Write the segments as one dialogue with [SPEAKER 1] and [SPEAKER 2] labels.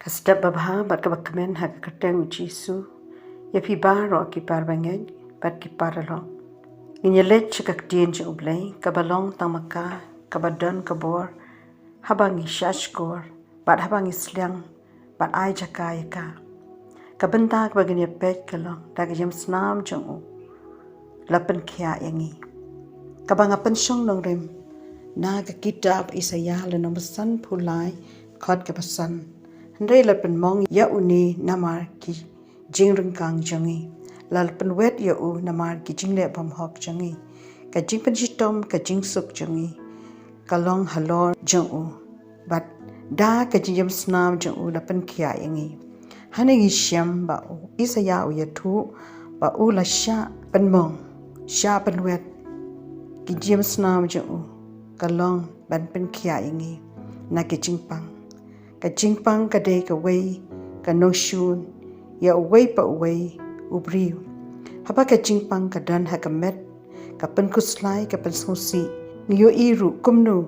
[SPEAKER 1] Kasda babha bat kabakmen hak kerteng Jisu ya pi baro ki parbangej bat ki paralo inyelet chikak dien je ublay kabalong tamaka kabadon kabor habangi shashkor bat habangi sliang bat ai jakaya ka kabentak bagini pet kalong dagajam snam jongu lapen kia iangi kabanga pensyong nongrim na ka kitab Isaya lenong besan pulai khot ka pesan Hendai lapen mong ya uni namar ki jing rengkang jangi. Lapen wet ya u namar ki jing le bom hok jangi. Ka jing penjitom ka jing suk jangi. Kalong halor jang u. Bat da ka jing snam jang u lapen kia yangi. Hanegi syam ba u. Isa ya u ya tu ba u la sya pen mong. Sya pen wet. Ki jing snam jang u. Kalong ban pen kia yangi. Na ki jing pang. Ka jingpang ka day ka way ka no shun ya way pa way ubriu haba ka jingpang ka dan ha ka met ka pen kuslai ka pen susi ngiyo iru kumnu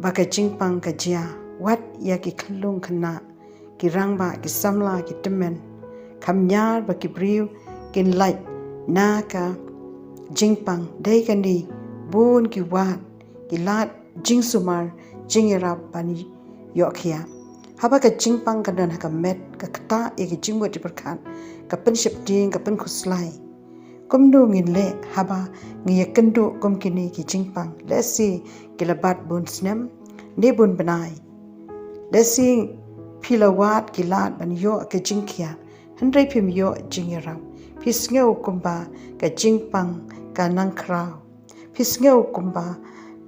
[SPEAKER 1] ba ka jingpang ka jia wat ya ki khlung khna ki rangba ki samla ki temen kamnyar ba ki briu kin light na ka jingpang day ka ni bun ki wat ki lat jingsumar jingerap bani yokhia haba ka jingpang ka dan ka met ka kta e ki jingwo di perkan ka pen shipting ka pen khuslai kumdu ngin le haba ngi kendu kum kini ki jingpang lesi kilabat bun snam ne bun banai lesi pilawat kilat ban yo ka jingkhia hendrai phim yo jingera pisngeu kumba ka jingpang ka nangkrau pisngeu kumba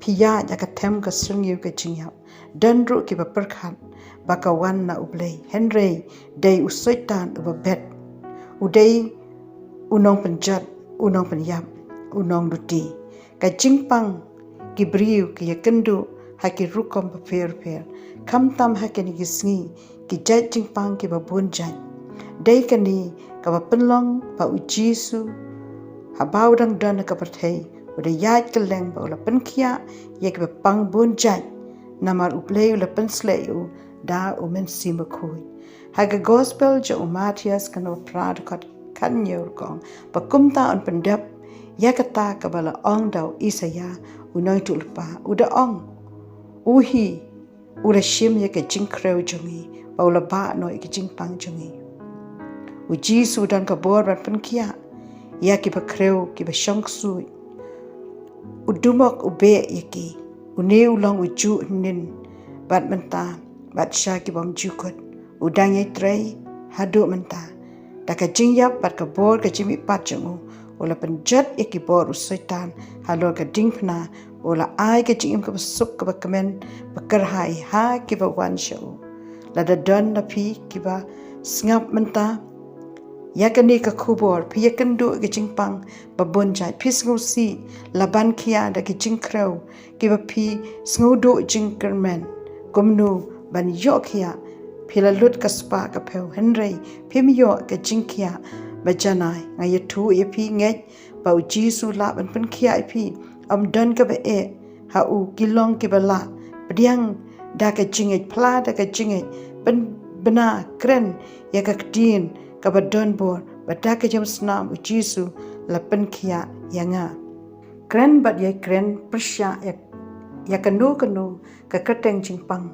[SPEAKER 1] phiya ya ka them ka sungyu ka jingya dandru ki ba perkhan bakawan na ublay henry day usoitan ubabet uday unong penjat unong penyap unong duti ka jingpang gibriu ki yakendu haki rukom per kam tam haki ni gisngi ki jat jingpang ki babun jat day kani ka penlong pa ujisu habau dang dan ka perthai uday yat keleng ba ula penkhia yak ba pang bun jat namar ublay ula pensleu da umen simakui haga gospel jo Matias kano prad kat kanyor kong pakumta on pendap yakata kabala ong dau Isaya unoi tulpa uda ong uhi ura shim yake jingkreu jongi paula ba no yake jingpang jongi uji sudan ka bor rat penkia yake pakreu ki ba shongsui udumok ube yake une ulang uju nin bat menta bat syaki bom jukut udang yai trei hadu menta daka jingyap bat ka bor ka jimi pat jongu ola penjat yaki bor usaitan halor ka dingpna ola ai ka jingim ka besuk ka bakamen bakarhai ha ki ba wan show lada don na pi ki ba sngap menta yakani ka khubor pi yakandu ka jingpang babon jai pi sngusi laban khia da ki jingkreu ki ba pi sngudu jingkermen gomnu ban yokhia philalut kaspa ka pheu henrei phimyo ka jingkhia bajanai ngayathu yepi ngej pau jisu la ban penkhia ipi amdan ka be e ha u kilong ki bala pdiang da ka jingej phla da ka jingej ben bena kren ya ka tin ka badon bor bada ka jam snam u jisu la penkhia yanga kren bad ye kren persya ya kanu ka kateng jingpang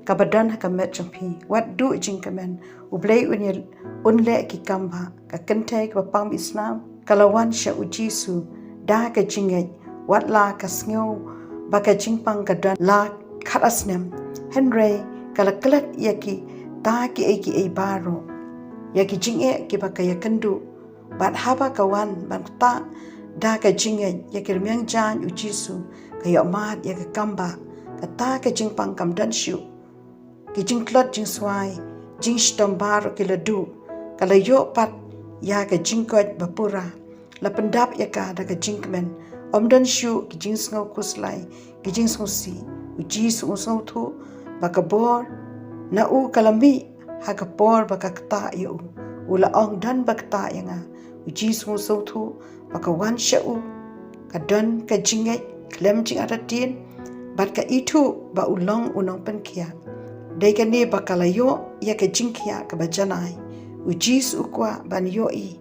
[SPEAKER 1] kabadan ka met champi wat du jingkamen ublay unle ki kamba ka kentai ka pam islam kalawan sha ujisu da ka jingej wat la ka sngew ba ka jingpang ka dan la khatasnem henry kala klat yaki ta ki e baro yaki jinge ki ba ka yakandu bat haba kawan ban ta da ka jingej yaki myang jan ujisu ka yamat yaka kamba ka ta ka jingpang kam dan shu ki jing klot jing swai jing stombar ki ladu kala yo pat ya ka jing kot bapura la pendap ya ka da ka jing kmen omdan shu ki jing sngo kuslai ki jing si uji su so thu bakabor na u kalami ha ka por baka kta yo ula ong dan bakta yanga uji su so thu baka wan sha u ka don ka jingai klem jing atatin bat ka itu ba ulong unong penkia dai ka ne bakalayo ya ka jingkhia ka bajanai ujis ukwa ban yoi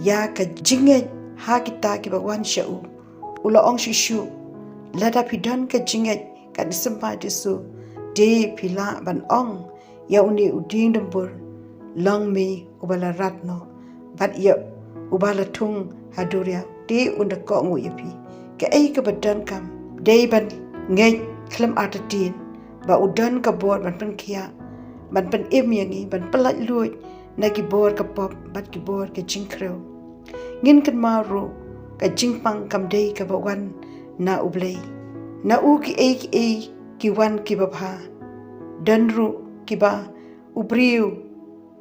[SPEAKER 1] ya ka jinge ha kita ki bagwan shau ula ong shishu lada pidan ka jinge ka disempa disu de pila ban ong ya uni uding dembur long me ubala ratno bat ya ubala tung haduria de unda ko ngu yapi ka ai ka badan kam de ban ngai klam atatin ba udan ka bor ban pynkhiah ban pen iangi ban pelat luit na ki bor ka pop bat ki bor ka jingkreu ngin kan maru ka jingpang kam dei ka bawan na ublei na u ki ai ki wan ki babha danru ki ba ubriu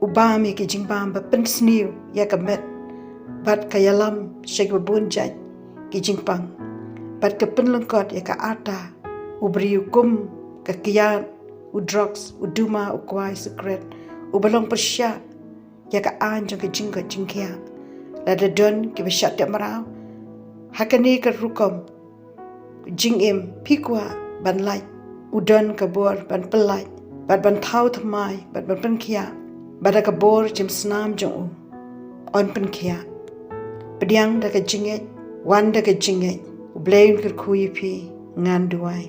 [SPEAKER 1] ubami ki jingbam ba pensniu ya ka met bat ka yalam shek babun jaj ki jingpang bat ka penlengkot ya ka ata ubriu kum ka kiyan udrugs uduma ukwai secret ubalong persya ya ka anjong ka jingko jingkhia lada don ki beshat te marau hakani ka rukom jingem pikwa ban lai udon ka bor ban pelai bat ban thau thamai bat ban pynkhiah bada ka bor jim snam jong on pynkhiah pediang da ka jinge wan da ka jinge ublein kir khui phi ngan duai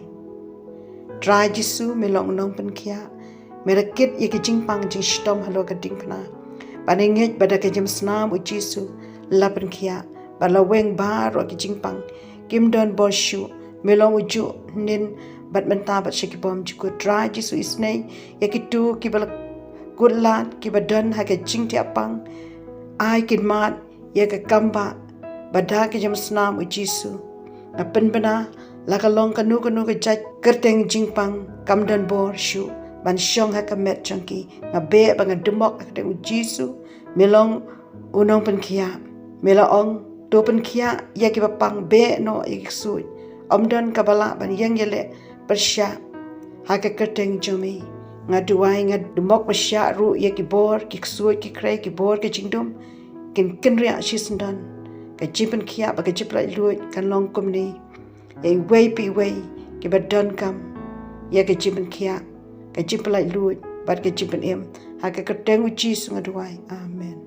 [SPEAKER 1] Try Jisu melong nong pynkhiah merakit ye ki jingpang jing stom halo ka dingkna paningit bada ka jim snam u Jisu la pynkhiah bala weng bar ro ki jingpang kim don bo shu melong uju nin bat menta bat shikibom jiku try Jisu isnei ye ki tu ki bala good lat ki badan ha ka jing ti apang ai kin mat ye ka kamba bada ki jim snam u Jisu na penbena lakalong kanu ka jaj kerteng jingpang kamdan bor shu ban shong ha ka met changki nga be ba nga demok ka u Jisu melong unong pynkhiah melaong to pynkhiah ya ki bapang be no ya ki su omdan kabala ban yang yele persya ha ka kerteng jomi nga duai nga demok persya ru ya ki bor ki su ki krai ki bor ki jingdom kin kenria shisndan ka jipen khia ba ka jiplai luit kan long kumni ei wei pi wei ki badan kam ya ka jipen khia ka jiplai luit bat ka jipen em ha ka kerteng u Jisu nga duai amen